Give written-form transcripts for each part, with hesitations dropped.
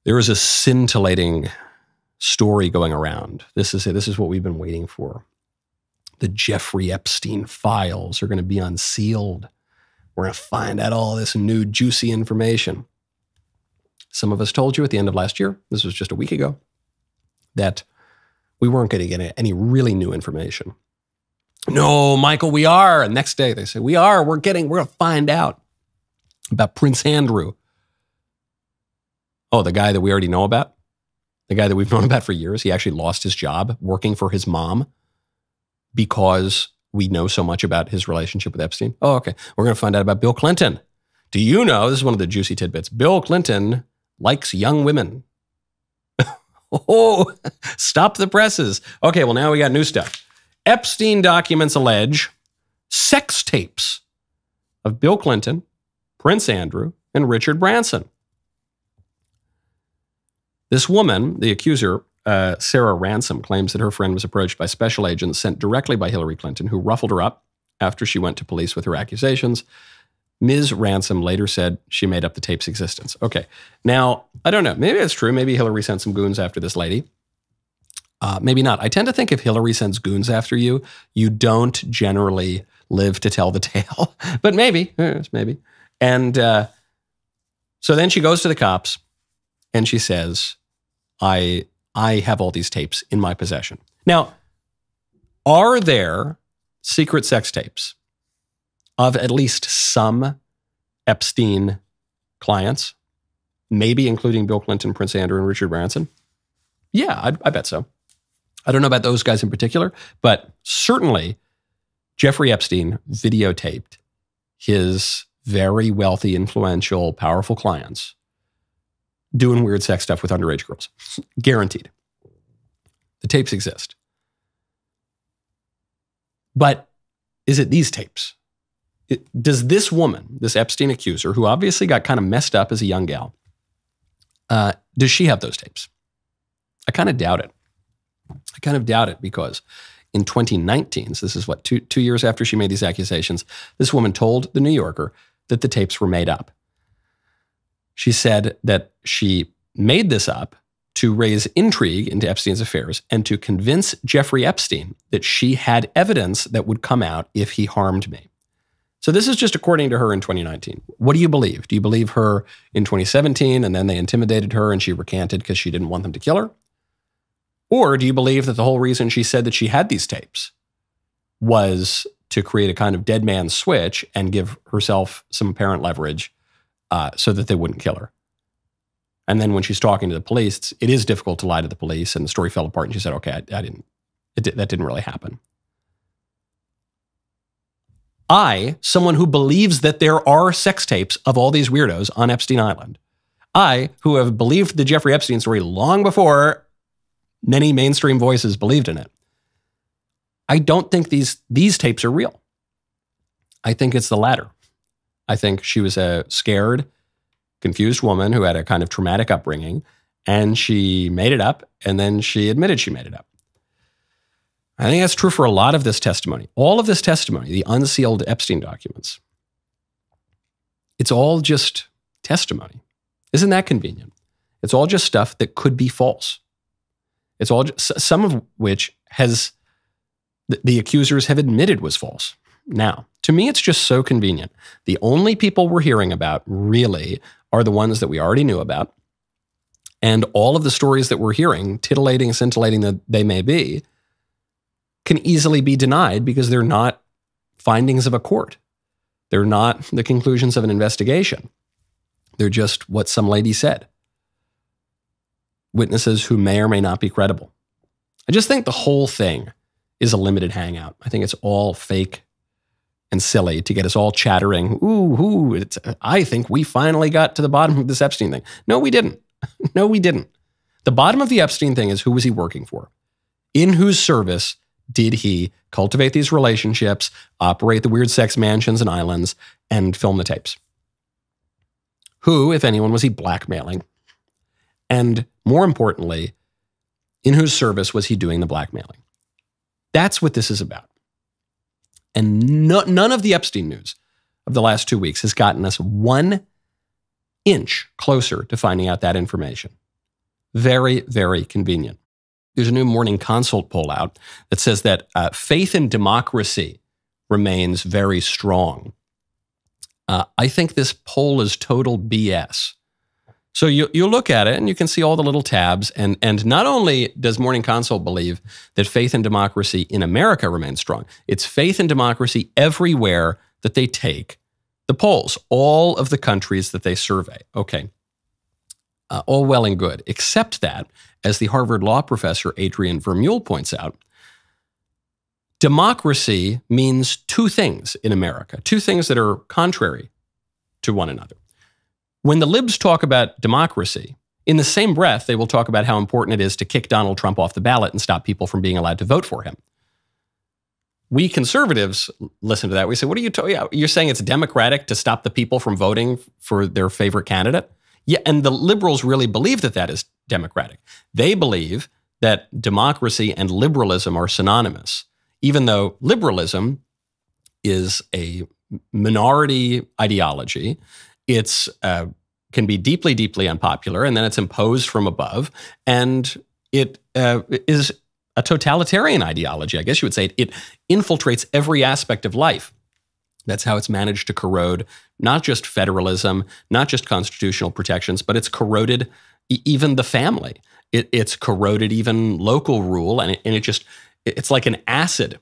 There is a scintillating story going around. This is it. This is what we've been waiting for. The Jeffrey Epstein files are going to be unsealed. We're going to find out all this new juicy information. Some of us told you at the end of last year, this was just a week ago, that we weren't going to get any really new information. No, Michael, we are. And next day they say, we are. We're going to find out about Prince Andrew. Oh, the guy that we already know about? The guy that we've known about for years. He actually lost his job working for his mom because we know so much about his relationship with Epstein. Oh, okay. We're going to find out about Bill Clinton. Do you know, this is one of the juicy tidbits, Bill Clinton likes young women. Oh, stop the presses. Okay, well, now we got new stuff. Epstein documents allege sex tapes of Bill Clinton, Prince Andrew, and Richard Branson. This woman, the accuser, Sarah Ransome, claims that her friend was approached by special agents sent directly by Hillary Clinton, who ruffled her up after she went to police with her accusations. Ms. Ransome later said she made up the tape's existence. Okay, now, I don't know. Maybe that's true. Maybe Hillary sent some goons after this lady. Maybe not. I tend to think if Hillary sends goons after you, you don't generally live to tell the tale. But maybe, maybe. And so then she goes to the cops and she says, I have all these tapes in my possession. Now, are there secret sex tapes of at least some Epstein clients, maybe including Bill Clinton, Prince Andrew, and Richard Branson? Yeah, I bet so. I don't know about those guys in particular, but certainly Jeffrey Epstein videotaped his very wealthy, influential, powerful clients doing weird sex stuff with underage girls. Guaranteed. The tapes exist. But is it these tapes? Does this woman, this Epstein accuser, who obviously got kind of messed up as a young gal, does she have those tapes? I kind of doubt it. I kind of doubt it because in 2019, so this is what, two years after she made these accusations, this woman told The New Yorker that the tapes were made up. She said that she made this up to raise intrigue into Epstein's affairs and to convince Jeffrey Epstein that she had evidence that would come out if he harmed me. So this is just according to her in 2019. What do you believe? Do you believe her in 2017 and then they intimidated her and she recanted because she didn't want them to kill her? Or do you believe that the whole reason she said that she had these tapes was to create a kind of dead man's switch and give herself some apparent leverage so that they wouldn't kill her? And then when she's talking to the police, it is difficult to lie to the police, and the story fell apart and she said, okay, that didn't really happen. I, someone who believes that there are sex tapes of all these weirdos on Epstein Island, I, who have believed the Jeffrey Epstein story long before many mainstream voices believed in it, I don't think these tapes are real. I think it's the latter. I think she was a scared, confused woman who had a kind of traumatic upbringing, and she made it up, and then she admitted she made it up. I think that's true for a lot of this testimony. All of this testimony, the unsealed Epstein documents, it's all just testimony. Isn't that convenient? It's all just stuff that could be false. It's all just, some of which the accusers have admitted was false. Now, to me, it's just so convenient. The only people we're hearing about really are the ones that we already knew about. And all of the stories that we're hearing, titillating, scintillating that they may be, can easily be denied because they're not findings of a court. They're not the conclusions of an investigation. They're just what some lady said. Witnesses who may or may not be credible. I just think the whole thing is a limited hangout. I think it's all fake and silly to get us all chattering. I think we finally got to the bottom of this Epstein thing. No, we didn't. No, we didn't. The bottom of the Epstein thing is, who was he working for? In whose service did he cultivate these relationships, operate the weird sex mansions and islands, and film the tapes? Who, if anyone, was he blackmailing? And more importantly, in whose service was he doing the blackmailing? That's what this is about. And none of the Epstein news of the last 2 weeks has gotten us 1 inch closer to finding out that information. Very, very convenient. There's a new Morning Consult poll out that says that faith in democracy remains very strong. I think this poll is total BS. So you look at it and you can see all the little tabs. And not only does Morning Consult believe that faith in democracy in America remains strong, it's faith in democracy everywhere that they take the polls, all of the countries that they survey. Okay. All well and good, except that, as the Harvard law professor Adrian Vermeule points out, democracy means two things in America, two things that are contrary to one another. When the libs talk about democracy, in the same breath, they will talk about how important it is to kick Donald Trump off the ballot and stop people from being allowed to vote for him. We conservatives listen to that. We say, what are you talking about? You're saying it's democratic to stop the people from voting for their favorite candidate? Yeah, and the liberals really believe that that is democratic. They believe that democracy and liberalism are synonymous, even though liberalism is a minority ideology. It's can be deeply, deeply unpopular, and then it's imposed from above, and it is a totalitarian ideology, I guess you would say. It infiltrates every aspect of life. That's how it's managed to corrode not just federalism, not just constitutional protections, but it's corroded even the family. It's corroded even local rule, and it's like an acid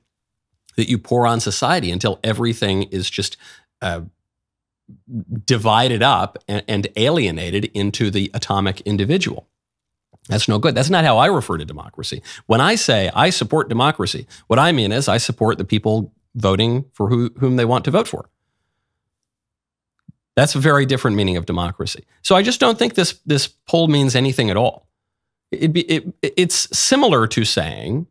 that you pour on society until everything is just divided up and alienated into the atomic individual. That's no good. That's not how I refer to democracy. When I say I support democracy, what I mean is I support the people voting for whom they want to vote for. That's a very different meaning of democracy. So I just don't think this poll means anything at all. It's similar to saying,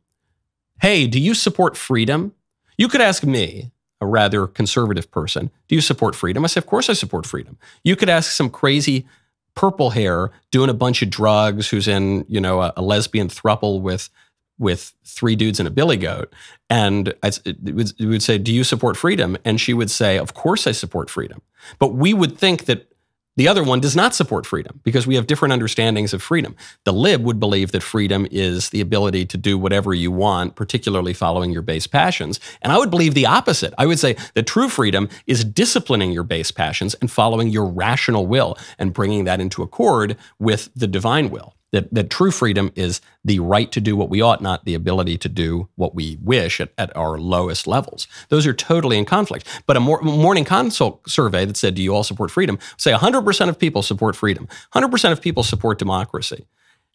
hey, do you support freedom? You could ask me, a rather conservative person, do you support freedom? I say, of course I support freedom. You could ask some crazy purple hair doing a bunch of drugs who's in, a lesbian throuple with three dudes and a billy goat. And it would say, do you support freedom? And she would say, of course I support freedom. But we would think that the other one does not support freedom because we have different understandings of freedom. The lib would believe that freedom is the ability to do whatever you want, particularly following your base passions. And I would believe the opposite. I would say that true freedom is disciplining your base passions and following your rational will and bringing that into accord with the divine will. That true freedom is the right to do what we ought, not the ability to do what we wish at our lowest levels. Those are totally in conflict. But a Morning Consult survey that said, do you all support freedom? Say 100% of people support freedom. 100% of people support democracy.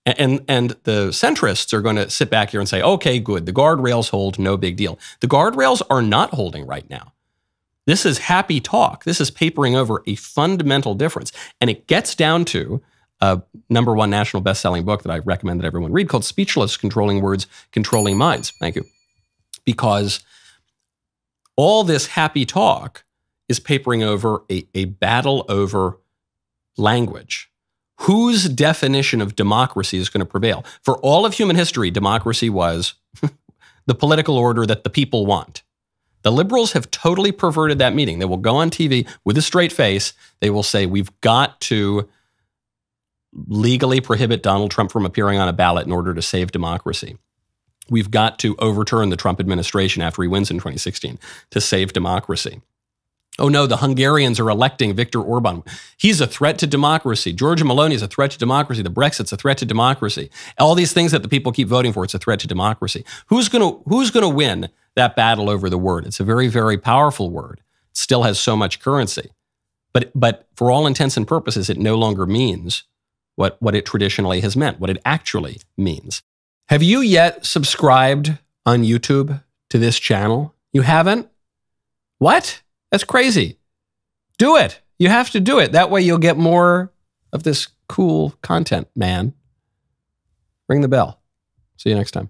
And the centrists are going to sit back here and say, okay, good, the guardrails hold, no big deal. The guardrails are not holding right now. This is happy talk. This is papering over a fundamental difference. And it gets down to number one national best-selling book that I recommend that everyone read called Speechless: Controlling Words, Controlling Minds. Thank you. Because all this happy talk is papering over a battle over language. Whose definition of democracy is going to prevail? For all of human history, democracy was the political order that the people want. The liberals have totally perverted that meaning. They will go on TV with a straight face. They will say, we've got to legally prohibit Donald Trump from appearing on a ballot in order to save democracy. We've got to overturn the Trump administration after he wins in 2016 to save democracy. Oh no, the Hungarians are electing Viktor Orban. He's a threat to democracy. Giorgia Meloni is a threat to democracy. The Brexit's a threat to democracy. All these things that the people keep voting for, it's a threat to democracy. Who's going to win that battle over the word? It's a very, very powerful word. It still has so much currency. But for all intents and purposes, it no longer means what it traditionally has meant, what it actually means. Have you yet subscribed on YouTube to this channel? You haven't? What? That's crazy. Do it. You have to do it. That way you'll get more of this cool content, man. Ring the bell. See you next time.